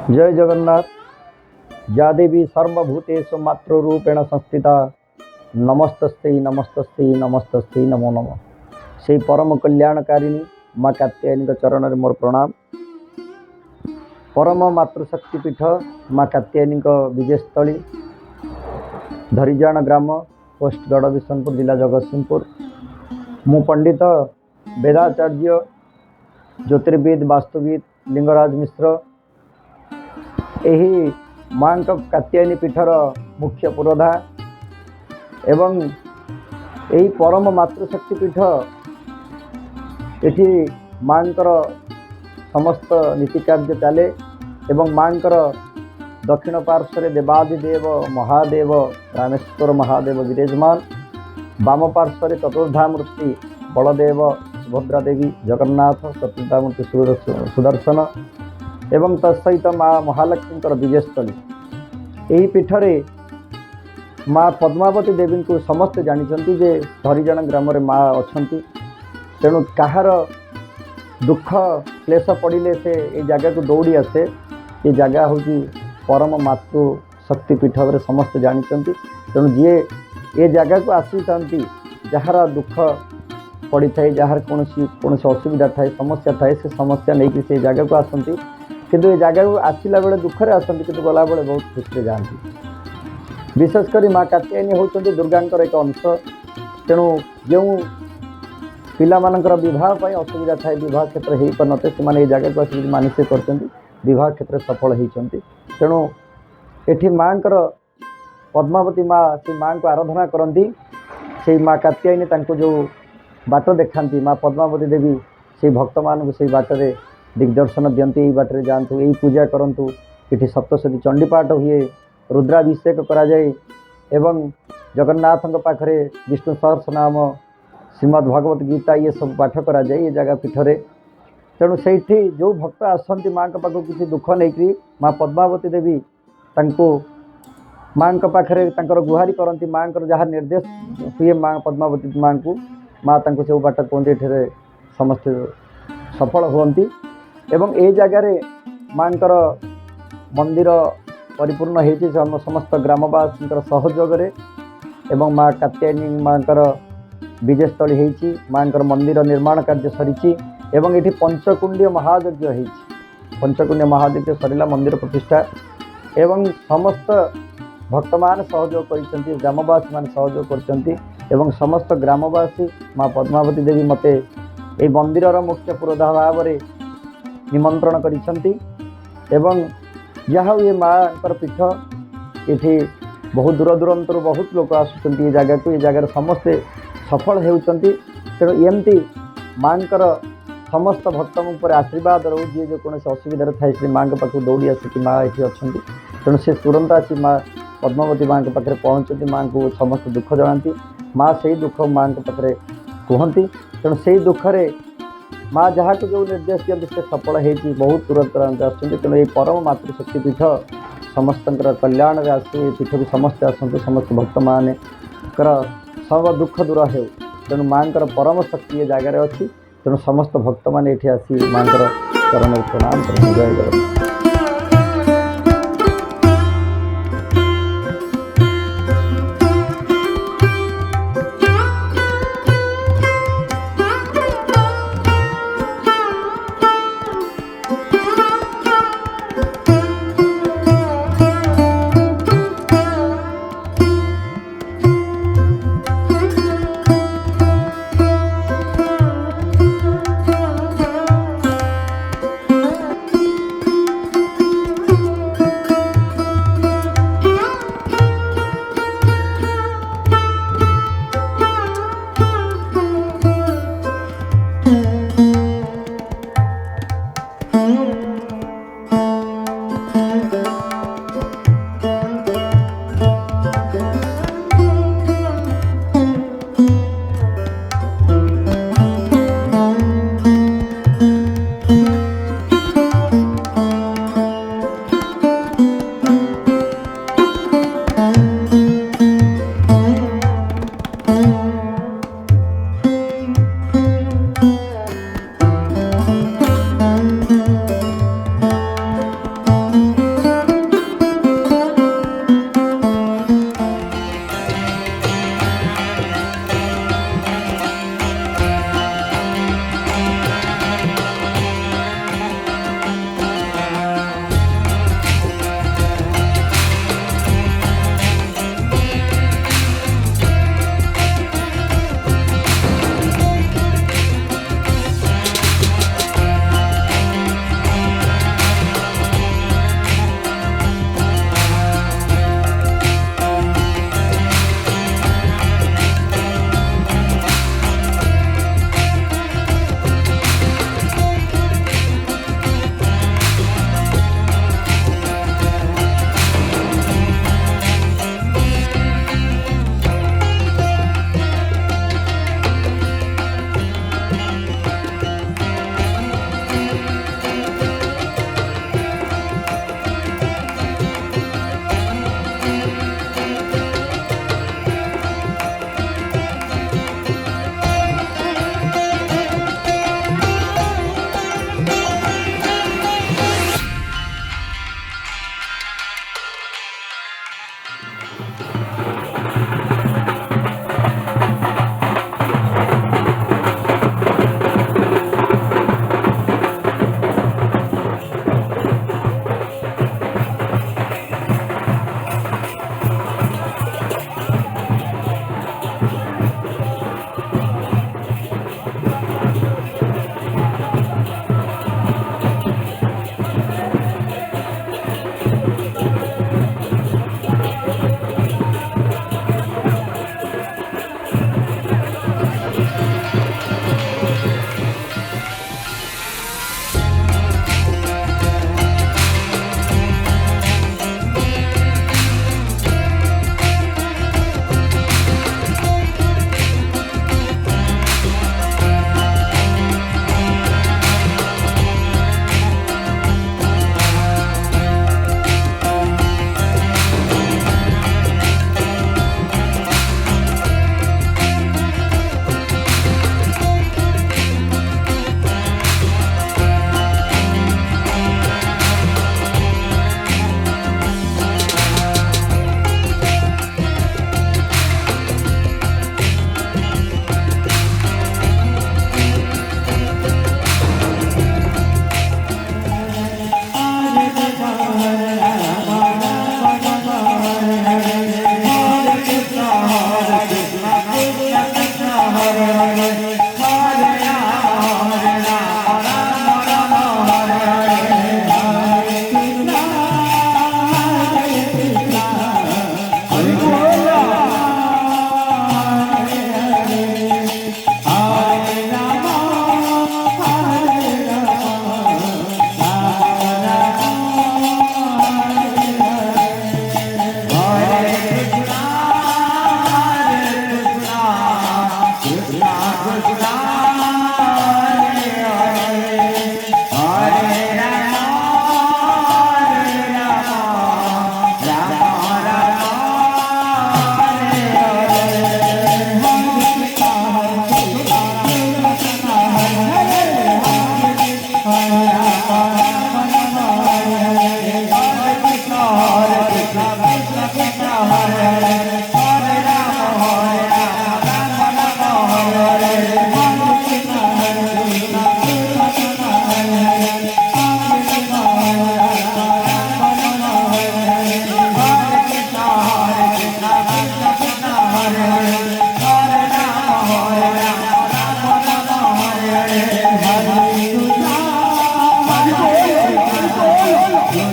जय जगन्नाथ। या देवी सर्वभूतेषु मातृरूपेण संस्थिता नमस्तस्ते नमस्तस्ते नमस्तस्ते नमो नमः। से परम कल्याणकारिणी माँ कात्यायनी चरण में मोर प्रणाम। परम मातृशक्तिपीठ माँ कात्यायनी विजयस्थली धरीजाण ग्राम पोस्ट गढ़विशनपुर जिला जगतसिंहपुर। मु पंडित वेदाचार्य ज्योतिर्विद वास्तुविद लिंगराज मिश्र यही माँ कात्यायनी पीठर मुख्य पुरोधा एवं यही परम मातृशक्ति पीठ ये माँ समस्त नीति कार्य चले एवं माँ दक्षिण पार्श्व देवादिदेव महादेव रामेश्वर महादेव विराजमान, वाम पार्श्व चतुर्धामूर्ति बलदेव सुभद्रा देवी जगन्नाथ चतुर्धामूर्ति सुदर्शन एवं तत्सहित माँ महालक्ष्मी विजयस्थली। यही पीठरे माँ पद्मावती देवी को समस्त जानते जे धरीजाण ग्राम माँ अच्छा, तेणु कहार दुख क्लेश पड़े से ये जगह को दौड़ी आसे। ये जगह हूँ परम मातृ शक्ति पीठ भाव समस्त जानते, तेणु जी ये जगह को आसी जार दुख पड़ी थाए जार कौन असुविधा थाए समस्या थाए से समस्या नहीं से जगह को आसती, किंतु ये जगह को आसला बेले दुखरे आसती कि गला बेले बहुत खुशी जाती। विशेषकर माँ कात्यायनी होती दुर्गा एक अंश, तेणु जो पिला विवाह पर असुविधा थाए विवाह क्षेत्र हो पार नए से जगह को आसिक मानसिक कर क्षेत्र सफल होती। तेणु ये माँ पद्मावती माँ से माँ को आराधना करती, से माँ कात्यायनी जो बाट देखा माँ पद्मावती देवी से भक्त मान से बाटर दिग्दर्शन दिखती। यही बाटर जातु, यही पूजा करूँ। ये सप्तशती चंडीपाठ हुए, रुद्राभिषेक कराए एवं जगन्नाथ पाखे विष्णु सहस्रनाम श्रीमद् भगवत गीता ये सब पाठ कराए ये जगह पीठरे। तेणु से जो भक्त आसती माँ पाख किसी दुख नहीं माँ पद्मावती देवी माँ पाखे गुहारी करती। माँ जहाँ निर्देश हुए माँ पद्मावती माँ को माँ सब बाट कहते समस्त सफल होती। एवं ये जगार माँ मंदिर परिपूर्ण हो समस्त ग्रामवासी सहयोग एवं माँ कात्यायनी माँ विजयस्थली होती। माँ मंदिर निर्माण कार्य सरी एवं ये पंचकुंडीय महायज्ञ हो पंचकुंडीय महायज्ञ सरला मंदिर प्रतिष्ठा एवं समस्त भक्त मान सहयोग कर ग्रामवासी मान सहयोग कर समस्त ग्रामवासी माँ पद्मावती देवी मते ये मंदिर मुख्य पुरोधा भाव निमंत्रण करिसेंती। एवं जहाँ ये माँ पीठ ये बहुत दूर दूरांतर बहुत लोक आसुँच ये जगह को, ये जगह समस्ते सफल होती। तेणु एमती माँ समस्त भक्त पर आशीर्वाद रो जी जो कौन असुविधा थाए से माँ के पाख दौड़ी आसिक माँ ये अच्छा, तेणु से तुरंत आसी माँ पद्मावती माँ के पाखे पहुँचती। माँ को समस्त दुख जनाती, माँ से दुख माँ के पाखे कहती। तेणु से दुखरे माँ जहाँ को जो निर्देश दिखती से सफल होती बहुत दूर दूरांत आसुँच। तेणु ये परम मातृशक्ति पीठ समस्त कल्याण आसे पीठ भी समस्ते आसतु, समस्त भक्त मान सब दुख दूर हो। तेणु माँ परम शक्ति ये जगार अच्छी, तेणु समस्त भक्त मान ये आसी माँ चरण प्रणाम कर जय जगन्नाथ।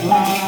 भव